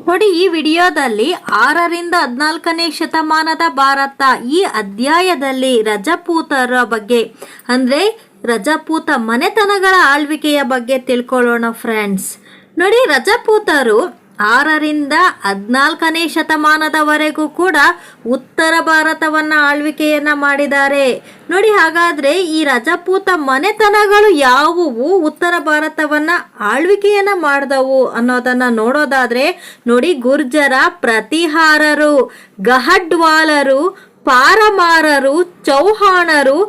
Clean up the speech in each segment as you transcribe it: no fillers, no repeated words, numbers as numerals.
ನೋಡಿ, ಈ ವಿಡಿಯೋದಲ್ಲಿ 6ರಿಂದ 14ನೇ ಶತಮಾನದ ಭಾರತ ಈ ಅಧ್ಯಾಯದಲ್ಲಿ ರಜಪೂತರ ಬಗ್ಗೆ ಅಂದ್ರೆ ರಜಪೂತ ಮನೆತನಗಳ ಆಳ್ವಿಕೆಯ ಬಗ್ಗೆ ತಿಳ್ಕೊಳ್ಳೋಣ ಫ್ರೆಂಡ್ಸ್. ನೋಡಿ, ರಜಪೂತರು 6ರಿಂದ 14ನೇ ಶತಮಾನದವರೆಗೂ ಕೂಡ ಉತ್ತರ ಭಾರತವನ್ನ ಆಳ್ವಿಕೆಯನ್ನ ಮಾಡಿದ್ದಾರೆ. ನೋಡಿ, ಹಾಗಾದ್ರೆ ಈ ರಜಪೂತ ಮನೆತನಗಳು ಯಾವುವು ಉತ್ತರ ಭಾರತವನ್ನ ಆಳ್ವಿಕೆಯನ್ನ ಮಾಡಿದವು ಅನ್ನೋದನ್ನ ನೋಡೋದಾದ್ರೆ ನೋಡಿ, ಗುರ್ಜರ, ಪ್ರತಿಹಾರರು, ಗಹಡ್ವಾಲರು, ಪಾರಮಾರರು, ಚೌಹಾಣರು,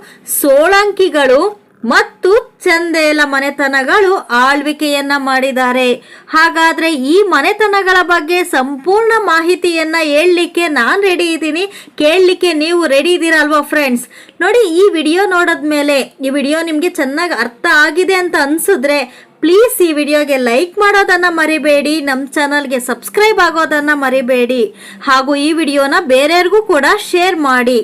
ಸೋಳಂಕಿಗಳು ಮತ್ತು ಚಂದೇಲ ಮನೆತನಗಳು ಆಳ್ವಿಕೆಯನ್ನ ಮಾಡಿದ್ದಾರೆ. ಹಾಗಾದ್ರೆ ಈ ಮನೆತನಗಳ ಬಗ್ಗೆ ಸಂಪೂರ್ಣ ಮಾಹಿತಿಯನ್ನ ಹೇಳಲಿಕ್ಕೆ ನಾನು ರೆಡಿ ಇದ್ದೀನಿ. ಕೇಳಲಿಕ್ಕೆ ನೀವು ರೆಡಿ ಇದ್ದೀರಲ್ವಾ ಫ್ರೆಂಡ್ಸ್? ನೋಡಿ, ಈ ವಿಡಿಯೋ ನೋಡಿದ್ಮೇಲೆ ಈ ವಿಡಿಯೋ ನಿಮಗೆ ಚೆನ್ನಾಗಿ ಅರ್ಥ ಆಗಿದೆ ಅಂತ ಅನ್ಸಿದ್ರೆ ಪ್ಲೀಸ್ ಈ ವಿಡಿಯೋಗೆ ಲೈಕ್ ಮಾಡೋದನ್ನ ಮರಿಬೇಡಿ, ನಮ್ಮ ಚಾನಲ್ಗೆ ಸಬ್ಸ್ಕ್ರೈಬ್ ಆಗೋದನ್ನ ಮರಿಬೇಡಿ, ಹಾಗೂ ಈ ವಿಡಿಯೋನ ಬೇರೆಯವ್ರಿಗೂ ಕೂಡ ಶೇರ್ ಮಾಡಿ.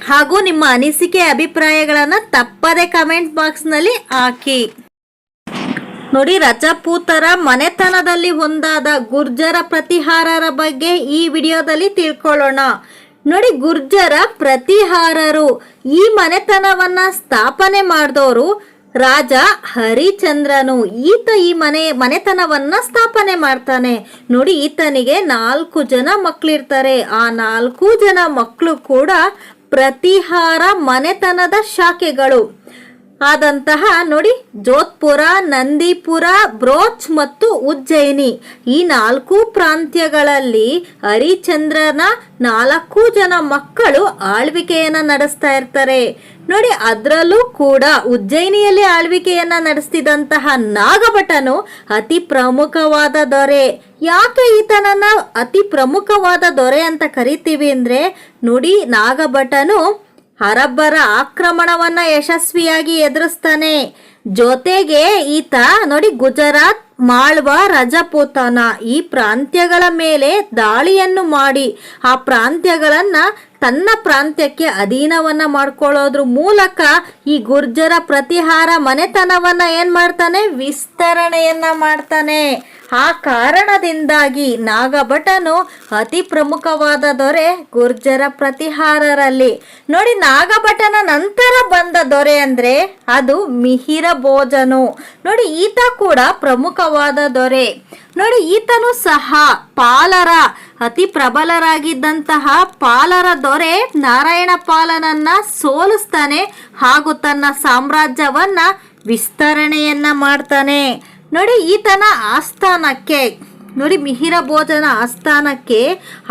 ಹಾಗೂ ನಿಮ್ಮ ಅನಿಸಿಕೆ ಅಭಿಪ್ರಾಯಗಳನ್ನು ತಪ್ಪದೆ ಕಮೆಂಟ್ ಬಾಕ್ಸ್ನಲ್ಲಿ ಹಾಕಿ. ನೋಡಿ, ರಜಪೂತರ ಮನೆತನದಲ್ಲಿ ಒಂದಾದ ಗುರ್ಜರ ಪ್ರತಿಹಾರರ ಬಗ್ಗೆ ಈ ವಿಡಿಯೋದಲ್ಲಿ ತಿಳ್ಕೊಳ್ಳೋಣ. ನೋಡಿ, ಗುರ್ಜರ ಪ್ರತಿಹಾರರು ಈ ಮನೆತನವನ್ನ ಸ್ಥಾಪನೆ ಮಾಡಿದವರು ರಾಜ ಹರಿಚಂದ್ರನು. ಈತ ಈ ಮನೆತನವನ್ನ ಸ್ಥಾಪನೆ ಮಾಡ್ತಾನೆ. ನೋಡಿ, ಈತನಿಗೆ 4 ಜನ ಮಕ್ಕಳಿರ್ತಾರೆ. ಆ 4 ಜನ ಮಕ್ಕಳು ಕೂಡ ಪ್ರತಿಹಾರ ಮನೆತನದ ಶಾಖೆಗಳು ಆದಂತಹ ನೋಡಿ, ಜೋಧ್ಪುರ, ನಂದಿಪುರ, ಬ್ರೋಚ್ ಮತ್ತು ಉಜ್ಜಯಿನಿ ಈ 4 ಪ್ರಾಂತ್ಯಗಳಲ್ಲಿ ಹರಿಚಂದ್ರನ 4 ಜನ ಮಕ್ಕಳು ಆಳ್ವಿಕೆಯನ್ನ ನಡೆಸ್ತಾ ಇರ್ತಾರೆ. ನೋಡಿ, ಅದರಲ್ಲೂ ಕೂಡ ಉಜ್ಜಯಿನಿಯಲ್ಲಿ ಆಳ್ವಿಕೆಯನ್ನ ನಡೆಸ್ತಿದ್ದಂತಹ ನಾಗಭಟನು ಅತಿ ಪ್ರಮುಖವಾದ ದೊರೆ. ಯಾಕೆ ಈತನನ್ನ ಅತಿ ಪ್ರಮುಖವಾದ ದೊರೆ ಅಂತ ಕರಿತೀವಿ ಅಂದ್ರೆ ನೋಡಿ, ನಾಗಭಟನು ಅರಬ್ಬರ ಆಕ್ರಮಣವನ್ನ ಯಶಸ್ವಿಯಾಗಿ ಎದುರಿಸ್ತಾನೆ. ಜೊತೆಗೆ ಈತ ನೋಡಿ, ಗುಜರಾತ್, ಮಾಳ್ವ, ರಜಪೂತನ ಈ ಪ್ರಾಂತ್ಯಗಳ ಮೇಲೆ ದಾಳಿಯನ್ನು ಮಾಡಿ ಆ ಪ್ರಾಂತ್ಯಗಳನ್ನ ತನ್ನ ಪ್ರಾಂತ್ಯಕ್ಕೆ ಅಧೀನವನ್ನ ಮಾಡ್ಕೊಳ್ಳೋದ್ರ ಮೂಲಕ ಈ ಗುರ್ಜರ ಪ್ರತಿಹಾರ ಮನೆತನವನ್ನ ಏನ್ ಮಾಡ್ತಾನೆ, ವಿಸ್ತರಣೆಯನ್ನ ಮಾಡ್ತಾನೆ. ಆ ಕಾರಣದಿಂದಾಗಿ ನಾಗಭಟನು ಅತಿ ಪ್ರಮುಖವಾದ ದೊರೆ ಗುರ್ಜರ ಪ್ರತಿಹಾರರಲ್ಲಿ. ನೋಡಿ, ನಾಗಭಟನ ನಂತರ ಬಂದ ದೊರೆ ಅಂದ್ರೆ ಅದು ಮಿಹಿರ ಭೋಜನು. ನೋಡಿ, ಈತ ಕೂಡ ಪ್ರಮುಖವಾದ ದೊರೆ. ನೋಡಿ, ಈತನು ಸಹ ಪಾಲರ ಅತಿ ಪ್ರಬಲರಾಗಿದ್ದಂತಹ ಪಾಲರ ದೊರೆ ನಾರಾಯಣ ಪಾಲನನ್ನ ಸೋಲಿಸ್ತಾನೆ ಹಾಗೂ ತನ್ನ ಸಾಮ್ರಾಜ್ಯವನ್ನ ವಿಸ್ತರಣೆಯನ್ನ ಮಾಡ್ತಾನೆ. ನೋಡಿ, ಈತನ ಆಸ್ಥಾನಕ್ಕೆ ನೋಡಿ, ಮಿಹಿರ ಭೋಜನ ಆಸ್ಥಾನಕ್ಕೆ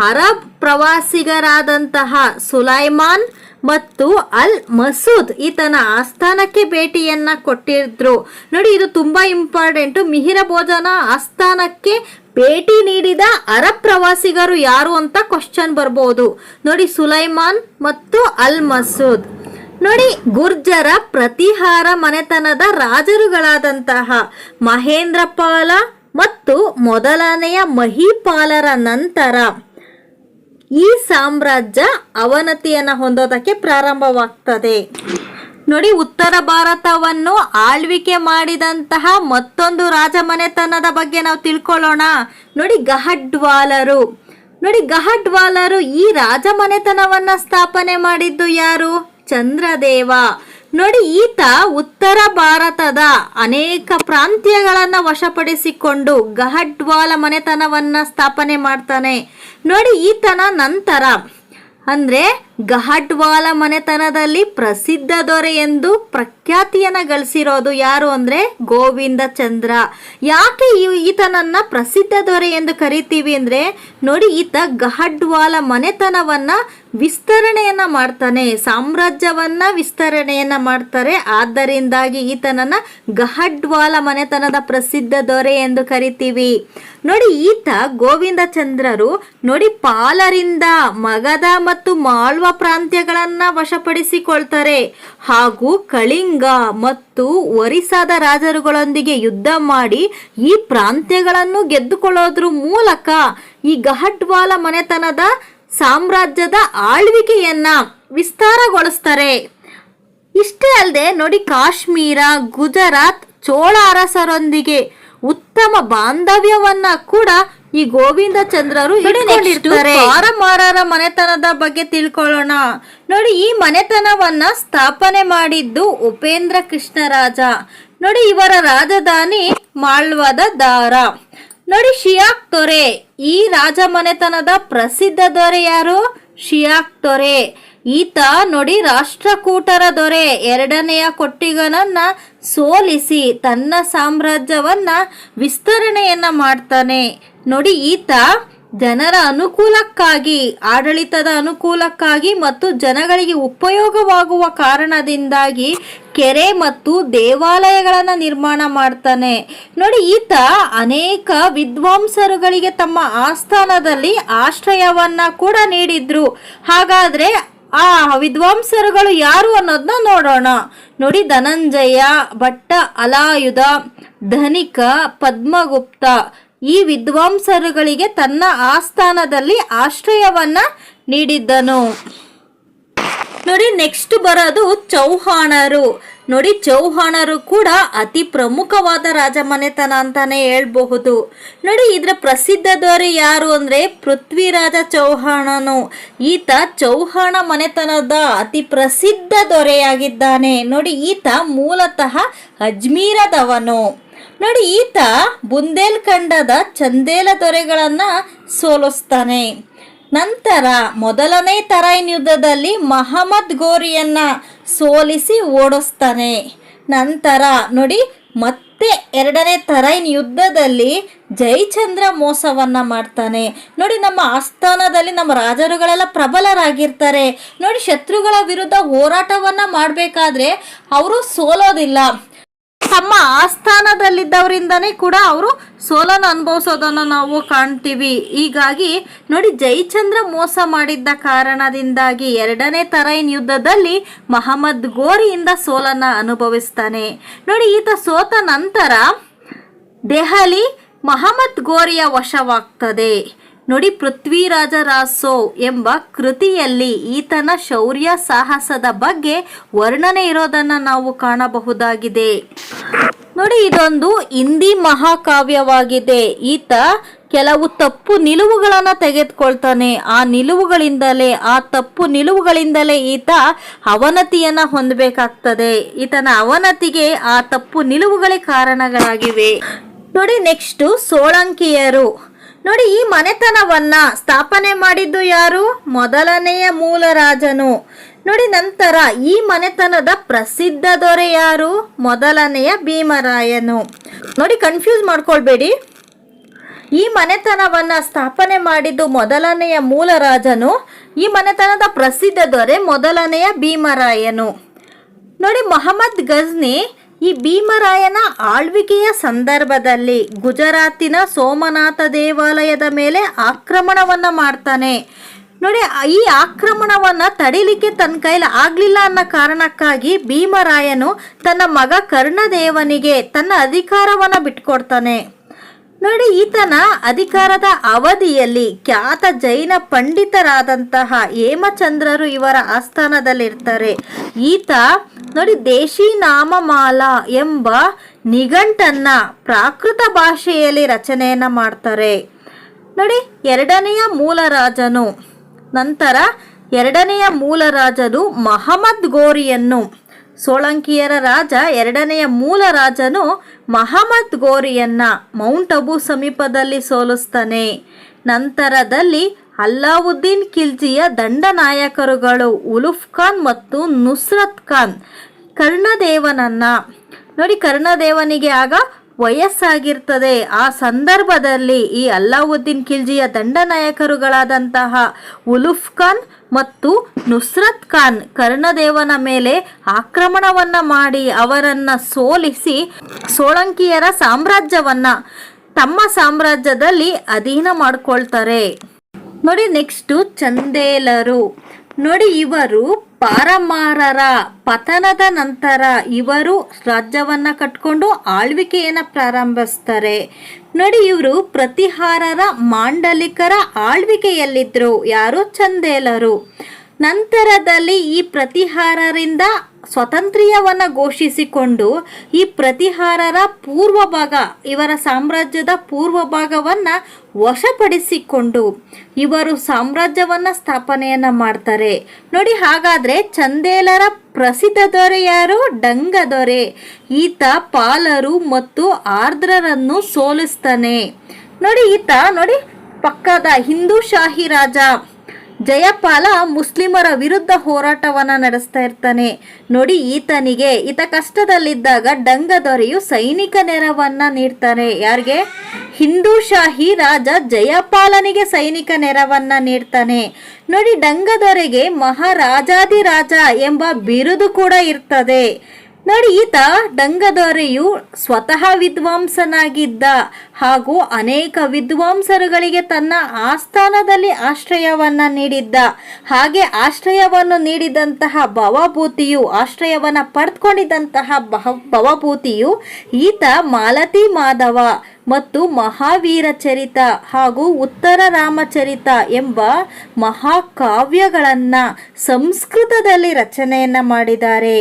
ಅರಬ್ ಪ್ರವಾಸಿಗರಾದಂತಹ ಸುಲೈಮಾನ್ ಮತ್ತು ಅಲ್ ಮಸೂದ್ ಈತನ ಆಸ್ಥಾನಕ್ಕೆ ಭೇಟಿಯನ್ನ ಕೊಟ್ಟಿದ್ರು. ನೋಡಿ, ಇದು ತುಂಬಾ ಇಂಪಾರ್ಟೆಂಟ್. ಮಿಹಿರ ಭೋಜನ ಆಸ್ಥಾನಕ್ಕೆ ಭೇಟಿ ನೀಡಿದ ಅರಬ್ ಪ್ರವಾಸಿಗರು ಯಾರು ಅಂತ ಕ್ವಶನ್ ಬರ್ಬೋದು. ನೋಡಿ, ಸುಲೈಮಾನ್ ಮತ್ತು ಅಲ್ ಮಸೂದ್. ನೋಡಿ, ಗುರ್ಜರ ಪ್ರತಿಹಾರ ಮನೆತನದ ರಾಜರುಗಳಾದಂತಹ ಮಹೇಂದ್ರಪಾಲ ಮತ್ತು ಮೊದಲನೆಯ ಮಹಿಪಾಲರ ನಂತರ ಈ ಸಾಮ್ರಾಜ್ಯ ಅವನತಿಯನ್ನು ಹೊಂದೋದಕ್ಕೆ ಪ್ರಾರಂಭವಾಗ್ತದೆ. ನೋಡಿ, ಉತ್ತರ ಭಾರತವನ್ನು ಆಳ್ವಿಕೆ ಮಾಡಿದಂತಹ ಮತ್ತೊಂದು ರಾಜಮನೆತನದ ಬಗ್ಗೆ ನಾವು ತಿಳ್ಕೊಳ್ಳೋಣ. ನೋಡಿ, ಗಹಡ್ವಾಲರು. ನೋಡಿ, ಗಹಡ್ವಾಲರು ಈ ರಾಜಮನೆತನವನ್ನ ಸ್ಥಾಪನೆ ಮಾಡಿದ್ದು ಯಾರು? ಚಂದ್ರದೇವ. ನೋಡಿ, ಈತ ಉತ್ತರ ಭಾರತದ ಅನೇಕ ಪ್ರಾಂತ್ಯಗಳನ್ನ ವಶಪಡಿಸಿಕೊಂಡು ಗಹಡ್ವಾಲ ಮನೆತನವನ್ನ ಸ್ಥಾಪನೆ ಮಾಡ್ತಾನೆ. ನೋಡಿ, ಈತನ ನಂತರ ಅಂದ್ರೆ ಗಹಡ್ವಾಲ ಮನೆತನದಲ್ಲಿ ಪ್ರಸಿದ್ಧ ದೊರೆ ಎಂದು ಪ್ರಖ್ಯಾತಿಯನ್ನ ಗಳಿಸಿರೋದು ಯಾರು ಅಂದ್ರೆ ಗೋವಿಂದ ಚಂದ್ರ. ಯಾಕೆ ಈತನನ್ನ ಪ್ರಸಿದ್ಧ ದೊರೆ ಎಂದು ಕರಿತೀವಿ ಅಂದ್ರೆ ನೋಡಿ, ಈತ ಗಹಡ್ವಾಲ ಮನೆತನವನ್ನ ವಿಸ್ತರಣೆಯನ್ನ ಮಾಡ್ತಾನೆ, ಸಾಮ್ರಾಜ್ಯವನ್ನ ವಿಸ್ತರಣೆಯನ್ನ ಮಾಡ್ತಾರೆ. ಆದ್ದರಿಂದಾಗಿ ಈತನನ್ನ ಗಹಡ್ವಾಲ ಮನೆತನದ ಪ್ರಸಿದ್ಧ ದೊರೆ ಎಂದು ಕರಿತೀವಿ. ನೋಡಿ, ಈತ ಗೋವಿಂದ ಚಂದ್ರರು ನೋಡಿ ಪಾಲರಿಂದ ಮಗಧ ಮತ್ತು ಮಾಳ್ವ ಪ್ರಾಂತ್ಯಗಳನ್ನ ವಶಪಡಿಸಿಕೊಳ್ತಾರೆ ಹಾಗೂ ಕಳಿಂಗ ಮತ್ತು ಒರಿಸ್ಸಾದ ರಾಜರುಗಳೊಂದಿಗೆ ಯುದ್ಧ ಮಾಡಿ ಈ ಪ್ರಾಂತ್ಯಗಳನ್ನು ಗೆದ್ದುಕೊಳ್ಳೋದ್ರ ಮೂಲಕ ಈ ಗಹಡ್ವಾಲ ಮನೆತನದ ಸಾಮ್ರಾಜ್ಯದ ಆಳ್ವಿಕೆಯನ್ನ ವಿಸ್ತಾರಗೊಳಿಸ್ತಾರೆ. ಇಷ್ಟೇ ಅಲ್ಲದೆ ನೋಡಿ, ಕಾಶ್ಮೀರ, ಗುಜರಾತ್, ಚೋಳ ಅರಸರೊಂದಿಗೆ ಉತ್ತಮ ಬಾಂಧವ್ಯವನ್ನ ಕೂಡ ಈ ಗೋವಿಂದ ಚಂದ್ರರು ಇಟ್ಕೊಂಡಿರ್ತಾರೆ. ಪಾರಮಾರರ ಮನೆತನದ ಬಗ್ಗೆ ತಿಳ್ಕೊಳ್ಳೋಣ. ನೋಡಿ, ಈ ಮನೆತನವನ್ನ ಸ್ಥಾಪನೆ ಮಾಡಿದ್ದು ಉಪೇಂದ್ರ ಕೃಷ್ಣರಾಜ. ನೋಡಿ, ಇವರ ರಾಜಧಾನಿ ಮಾಳ್ವಾದ ದಾರ. ನೋಡಿ, ಶಿಯಾಕ್ ದೊರೆ, ಈ ರಾಜ ಮನೆತನದ ಪ್ರಸಿದ್ಧ ದೊರೆ ಯಾರು? ಶಿಯಾಕ್ ದೊರೆ. ಈತ ನೋಡಿ ರಾಷ್ಟ್ರಕೂಟರ ದೊರೆ ಎರಡನೆಯ ಕೊಟ್ಟಿಗನನ್ನ ಸೋಲಿಸಿ ತನ್ನ ಸಾಮ್ರಾಜ್ಯವನ್ನ ವಿಸ್ತರಣೆಯನ್ನ ಮಾಡ್ತಾನೆ. ನೋಡಿ, ಈತ ಜನರ ಅನುಕೂಲಕ್ಕಾಗಿ, ಆಡಳಿತದ ಅನುಕೂಲಕ್ಕಾಗಿ ಮತ್ತು ಜನಗಳಿಗೆ ಉಪಯೋಗವಾಗುವ ಕಾರಣದಿಂದಾಗಿ ಕೆರೆ ಮತ್ತು ದೇವಾಲಯಗಳನ್ನು ನಿರ್ಮಾಣ ಮಾಡ್ತಾನೆ. ನೋಡಿ, ಈತ ಅನೇಕ ವಿದ್ವಾಂಸರುಗಳಿಗೆ ತಮ್ಮ ಆಸ್ಥಾನದಲ್ಲಿ ಆಶ್ರಯವನ್ನ ಕೂಡ ನೀಡಿದ್ರು. ಹಾಗಾದ್ರೆ ಆ ವಿದ್ವಾಂಸರುಗಳು ಯಾರು ಅನ್ನೋದನ್ನ ನೋಡೋಣ. ನೋಡಿ, ಧನಂಜಯ, ಭಟ್ಟ ಅಲಾಯುಧ, ಧನಿಕ, ಪದ್ಮಗುಪ್ತ ಈ ವಿದ್ವಾಂಸರುಗಳಿಗೆ ತನ್ನ ಆಸ್ಥಾನದಲ್ಲಿ ಆಶ್ರಯವನ್ನ ನೀಡಿದ್ದನು. ನೋಡಿ, ನೆಕ್ಸ್ಟ್ ಬರೋದು ಚೌಹಾಣರು. ನೋಡಿ, ಚೌಹಾಣರು ಕೂಡ ಅತಿ ಪ್ರಮುಖವಾದ ರಾಜಮನೆತನ ಅಂತಾನೆ ಹೇಳ್ಬಹುದು. ನೋಡಿ, ಇದರ ಪ್ರಸಿದ್ಧ ದೊರೆ ಯಾರು ಅಂದ್ರೆ ಪೃಥ್ವಿರಾಜ ಚೌಹಾಣನು. ಈತ ಚೌಹಾಣ ಮನೆತನದ ಅತಿ ಪ್ರಸಿದ್ಧ ದೊರೆಯಾಗಿದ್ದಾನೆ. ನೋಡಿ, ಈತ ಮೂಲತಃ ಅಜ್ಮೀರದವನು. ನೋಡಿ, ಈತ ಬುಂದೇಲ್ಖಂಡದ ಚಂದೇಲ ದೊರೆಗಳನ್ನ ಸೋಲಿಸ್ತಾನೆ. ನಂತರ ಮೊದಲನೇ ತರೈನ್ ಯುದ್ಧದಲ್ಲಿ ಮಹಮ್ಮದ್ ಗೋರಿಯನ್ನ ಸೋಲಿಸಿ ಓಡಿಸ್ತಾನೆ. ನಂತರ ನೋಡಿ, ಮತ್ತೆ ಎರಡನೇ ತರೈನ್ ಯುದ್ಧದಲ್ಲಿ ಜಯಚಂದ್ರ ಮೋಸವನ್ನ ಮಾಡ್ತಾನೆ. ನೋಡಿ, ನಮ್ಮ ಆಸ್ಥಾನದಲ್ಲಿ ನಮ್ಮ ರಾಜರುಗಳೆಲ್ಲ ಪ್ರಬಲರಾಗಿರ್ತಾರೆ. ನೋಡಿ, ಶತ್ರುಗಳ ವಿರುದ್ಧ ಹೋರಾಟವನ್ನ ಮಾಡಬೇಕಾದ್ರೆ ಅವರು ಸೋಲೋದಿಲ್ಲ. ತಮ್ಮ ಆಸ್ಥಾನದಲ್ಲಿದ್ದವರಿಂದನೇ ಕೂಡ ಅವರು ಸೋಲನ್ನು ಅನುಭವಿಸೋದನ್ನು ನಾವು ಕಾಣ್ತೀವಿ. ಹೀಗಾಗಿ ನೋಡಿ, ಜಯಚಂದ್ರ ಮೋಸ ಮಾಡಿದ್ದ ಕಾರಣದಿಂದಾಗಿ ಎರಡನೇ ತರೈನ್ ಯುದ್ಧದಲ್ಲಿ ಮಹಮ್ಮದ್ ಗೋರಿಯಿಂದ ಸೋಲನ್ನು ಅನುಭವಿಸ್ತಾನೆ. ನೋಡಿ, ಈತ ಸೋತ ನಂತರ ದೆಹಲಿ ಮಹಮ್ಮದ್ ಗೋರಿಯ ವಶವಾಗ್ತದೆ. ನೋಡಿ, ಪೃಥ್ವಿರಾಜ ರಾಸೋ ಎಂಬ ಕೃತಿಯಲ್ಲಿ ಈತನ ಶೌರ್ಯ ಸಾಹಸದ ಬಗ್ಗೆ ವರ್ಣನೆ ಇರೋದನ್ನು ನಾವು ಕಾಣಬಹುದಾಗಿದೆ. ನೋಡಿ, ಇದೊಂದು ಹಿಂದಿ ಮಹಾಕಾವ್ಯವಾಗಿದೆ. ಈತ ಕೆಲವು ತಪ್ಪು ನಿಲುವುಗಳನ್ನು ತೆಗೆದುಕೊಳ್ತಾನೆ. ಆ ತಪ್ಪು ನಿಲುವುಗಳಿಂದಲೇ ಈತ ಅವನತಿಯನ್ನ ಹೊಂದಬೇಕಾಗ್ತದೆ. ಈತನ ಅವನತಿಗೆ ಆ ತಪ್ಪು ನಿಲುವುಗಳೇ ಕಾರಣಗಳಾಗಿವೆ. ನೋಡಿ, ನೆಕ್ಸ್ಟ್ ಸೋಳಂಕಿಯರು. ನೋಡಿ, ಈ ಮನೆತನವನ್ನ ಸ್ಥಾಪನೆ ಮಾಡಿದ್ದು ಯಾರು? ಮೊದಲನೆಯ ಮೂಲ ರಾಜನು. ನೋಡಿ, ನಂತರ ಈ ಮನೆತನದ ಪ್ರಸಿದ್ಧ ದೊರೆ ಯಾರು? ಮೊದಲನೆಯ ಭೀಮರಾಯನು. ನೋಡಿ, ಕನ್ಫ್ಯೂಸ್ ಮಾಡ್ಕೊಳ್ಬೇಡಿ. ಈ ಮನೆತನವನ್ನ ಸ್ಥಾಪನೆ ಮಾಡಿದ್ದು ಮೊದಲನೆಯ ಮೂಲ ರಾಜನು. ಈ ಮನೆತನದ ಪ್ರಸಿದ್ಧ ದೊರೆ ಮೊದಲನೆಯ ಭೀಮರಾಯನು. ನೋಡಿ, ಮೊಹಮ್ಮದ್ ಗಜ್ನಿ ಈ ಭೀಮರಾಯನ ಆಳ್ವಿಕೆಯ ಸಂದರ್ಭದಲ್ಲಿ ಗುಜರಾತಿನ ಸೋಮನಾಥ ದೇವಾಲಯದ ಮೇಲೆ ಆಕ್ರಮಣವನ್ನ ಮಾಡ್ತಾನೆ. ನೋಡಿ, ಈ ಆಕ್ರಮಣವನ್ನ ತಡಿಲಿಕ್ಕೆ ತನ್ನ ಕೈಲಿ ಆಗ್ಲಿಲ್ಲ ಅನ್ನೋ ಕಾರಣಕ್ಕಾಗಿ ಭೀಮರಾಯನು ತನ್ನ ಮಗ ಕರ್ಣದೇವನಿಗೆ ತನ್ನ ಅಧಿಕಾರವನ್ನ ಬಿಟ್ಕೊಡ್ತಾನೆ. ನೋಡಿ, ಈತನ ಅಧಿಕಾರದ ಅವಧಿಯಲ್ಲಿ ಖ್ಯಾತ ಜೈನ ಪಂಡಿತರಾದಂತಹ ಹೇಮಚಂದ್ರರು ಇವರ ಆಸ್ಥಾನದಲ್ಲಿರ್ತಾರೆ. ಈತ ನೋಡಿ ದೇಶಿ ನಾಮಮಾಲ ಎಂಬ ನಿಘಂಟನ್ನ ಪ್ರಾಕೃತ ಭಾಷೆಯಲ್ಲಿ ರಚನೆಯನ್ನ ಮಾಡ್ತಾರೆ. ನೋಡಿ, ಎರಡನೆಯ ಮೂಲ ರಾಜನು ಮಹಮ್ಮದ್ ಗೋರಿಯನ್ನು, ಸೋಳಂಕಿಯರ ರಾಜ ಎರಡನೆಯ ಮೂಲ ರಾಜನು ಮಹಮ್ಮದ್ ಗೋರಿಯನ್ನ ಮೌಂಟ್ ಅಬು ಸಮೀಪದಲ್ಲಿ ಸೋಲಿಸ್ತಾನೆ. ನಂತರದಲ್ಲಿ ಅಲ್ಲಾವುದ್ದೀನ್ ಖಿಲ್ಜಿಯ ದಂಡನಾಯಕರುಗಳು ಉಲುಫ್ ಖಾನ್ ಮತ್ತು ನುಸ್ರತ್ ಖಾನ್ ಕರ್ಣದೇವನನ್ನ, ನೋಡಿ ಕರ್ಣದೇವನಿಗೆ ಆಗ ವಯಸ್ಸಾಗಿರ್ತದೆ. ಆ ಸಂದರ್ಭದಲ್ಲಿ ಈ ಅಲ್ಲಾವುದ್ದೀನ್ ಖಿಲ್ಜಿಯ ದಂಡನಾಯಕರುಗಳಾದಂತಹ ಉಲುಫ್ ಖಾನ್ ಮತ್ತು ನುಸ್ರತ್ ಖಾನ್ ಕರ್ಣದೇವನ ಮೇಲೆ ಆಕ್ರಮಣವನ್ನ ಮಾಡಿ ಅವರನ್ನ ಸೋಲಿಸಿ ಸೋಳಂಕಿಯರ ಸಾಮ್ರಾಜ್ಯವನ್ನ ತಮ್ಮ ಸಾಮ್ರಾಜ್ಯದಲ್ಲಿ ಅಧೀನ ಮಾಡ್ಕೊಳ್ತಾರೆ. ನೋಡಿ, ನೆಕ್ಸ್ಟ್ ಚಂದೇಲರು. ನೋಡಿ, ಇವರು ಪಾರಮಾರರ ಪತನದ ನಂತರ ಇವರು ರಾಜ್ಯವನ್ನ ಕಟ್ಕೊಂಡು ಆಳ್ವಿಕೆಯನ್ನ ಪ್ರಾರಂಭಿಸ್ತಾರೆ. ನೋಡಿ, ಇವರು ಪ್ರತಿಹಾರರ ಮಾಂಡಲಿಕರ ಆಳ್ವಿಕೆಯಲ್ಲಿದ್ರು. ಯಾರು? ಚಂದೇಲರು. ನಂತರದಲ್ಲಿ ಈ ಪ್ರತಿಹಾರರಿಂದ ಸ್ವಾತಂತ್ರ್ಯವನ್ನು ಘೋಷಿಸಿಕೊಂಡು ಈ ಪ್ರತಿಹಾರರ ಪೂರ್ವ ಭಾಗ, ಇವರ ಸಾಮ್ರಾಜ್ಯದ ಪೂರ್ವ ಭಾಗವನ್ನು ವಶಪಡಿಸಿಕೊಂಡು ಇವರು ಸಾಮ್ರಾಜ್ಯವನ್ನು ಸ್ಥಾಪನೆಯನ್ನು ಮಾಡ್ತಾರೆ ನೋಡಿ. ಹಾಗಾದರೆ ಚಂದೇಲರ ಪ್ರಸಿದ್ಧ ದೊರೆ ಯಾರು? ಡಂಗ ದೊರೆ. ಈತ ಪಾಲರು ಮತ್ತು ಆರ್ದ್ರರನ್ನು ಸೋಲಿಸ್ತಾನೆ ನೋಡಿ. ಈತ ನೋಡಿ ಪಕ್ಕದ ಹಿಂದೂ ಶಾಹಿ ರಾಜ ಜಯಪಾಲ ಮುಸ್ಲಿಮರ ವಿರುದ್ಧ ಹೋರಾಟವನ್ನು ನಡೆಸ್ತಾ ಇರ್ತಾನೆ ನೋಡಿ. ಈತ ಕಷ್ಟದಲ್ಲಿದ್ದಾಗ ಡಂಗ ದೊರೆಯು ಸೈನಿಕ ನೆರವನ್ನ ನೀಡ್ತಾನೆ. ಯಾರಿಗೆ? ಹಿಂದೂ ಶಾಹಿ ರಾಜ ಜಯಪಾಲನಿಗೆ ಸೈನಿಕ ನೆರವನ್ನ ನೀಡ್ತಾನೆ ನೋಡಿ. ಡಂಗ ದೊರೆಗೆ ಮಹಾರಾಜಾದಿರಾಜ ಎಂಬ ಬಿರುದು ಕೂಡ ಇರ್ತದೆ ನೋಡಿ. ಈತ ಡಂಗದೊರೆಯು ಸ್ವತಃ ವಿದ್ವಾಂಸನಾಗಿದ್ದ ಹಾಗೂ ಅನೇಕ ವಿದ್ವಾಂಸರುಗಳಿಗೆ ತನ್ನ ಆಸ್ಥಾನದಲ್ಲಿ ಆಶ್ರಯವನ್ನು ನೀಡಿದ್ದ. ಹಾಗೆ ಆಶ್ರಯವನ್ನು ನೀಡಿದಂತಹ ಭವಭೂತಿಯು, ಆಶ್ರಯವನ್ನು ಪಡೆದುಕೊಂಡಿದ್ದಂತಹ ಭವಭೂತಿಯು ಈತ ಮಾಲತಿ ಮಾಧವ ಮತ್ತು ಮಹಾವೀರ ಚರಿತ ಹಾಗೂ ಉತ್ತರ ರಾಮಚರಿತ ಎಂಬ ಮಹಾಕಾವ್ಯಗಳನ್ನು ಸಂಸ್ಕೃತದಲ್ಲಿ ರಚನೆಯನ್ನು ಮಾಡಿದ್ದಾರೆ.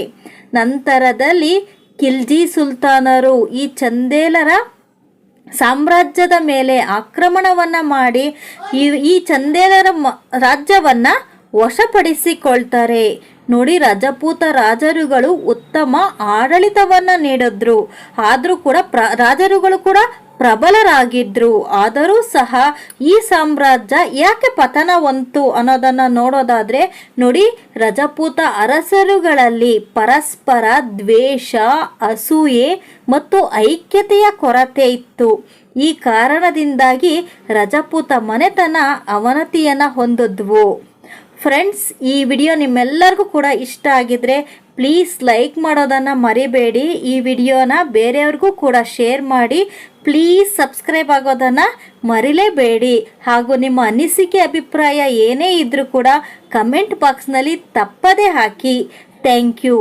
ನಂತರದಲ್ಲಿ ಖಿಲ್ಜಿ ಸುಲ್ತಾನರು ಈ ಚಂದೇಲರ ಸಾಮ್ರಾಜ್ಯದ ಮೇಲೆ ಆಕ್ರಮಣವನ್ನು ಮಾಡಿ ಈ ಚಂದೇಲರ ರಾಜ್ಯವನ್ನು ವಶಪಡಿಸಿಕೊಳ್ತಾರೆ ನೋಡಿ. ರಜಪೂತ ರಾಜರುಗಳು ಉತ್ತಮ ಆಡಳಿತವನ್ನು ನೀಡಿದ್ರು, ಆದರೂ ಕೂಡ ರಾಜರುಗಳು ಕೂಡ ಪ್ರಬಲರಾಗಿದ್ರು. ಆದರೂ ಸಹ ಈ ಸಾಮ್ರಾಜ್ಯ ಯಾಕೆ ಪತನವಂತು ಅನ್ನೋದನ್ನು ನೋಡೋದಾದರೆ ನೋಡಿ, ರಜಪೂತ ಅರಸರುಗಳಲ್ಲಿ ಪರಸ್ಪರ ದ್ವೇಷ, ಅಸೂಯೆ ಮತ್ತು ಐಕ್ಯತೆಯ ಕೊರತೆ ಇತ್ತು. ಈ ಕಾರಣದಿಂದಾಗಿ ರಜಪೂತ ಮನೆತನ ಅವನತಿಯನ್ನು ಹೊಂದಿದ್ವು. ಫ್ರೆಂಡ್ಸ್, ಈ ವಿಡಿಯೋ ನಿಮ್ಮೆಲ್ಲರಿಗೂ ಕೂಡ ಇಷ್ಟ ಆಗಿದ್ರೆ ಪ್ಲೀಸ್ ಲೈಕ್ ಮಾಡೋದನ್ನು ಮರಿಬೇಡಿ. ಈ ವಿಡಿಯೋನ ಬೇರೆಯವ್ರಿಗೂ ಕೂಡ ಶೇರ್ ಮಾಡಿ. ಪ್ಲೀಸ್ ಸಬ್ಸ್ಕ್ರೈಬ್ ಆಗೋದನ್ನು ಮರಿಲೇಬೇಡಿ. ಹಾಗೂ ನಿಮ್ಮ ಅನಿಸಿಕೆ ಅಭಿಪ್ರಾಯ ಏನೇ ಇದ್ದರೂ ಕೂಡ ಕಮೆಂಟ್ ಬಾಕ್ಸ್ನಲ್ಲಿ ತಪ್ಪದೇ ಹಾಕಿ. Thank you.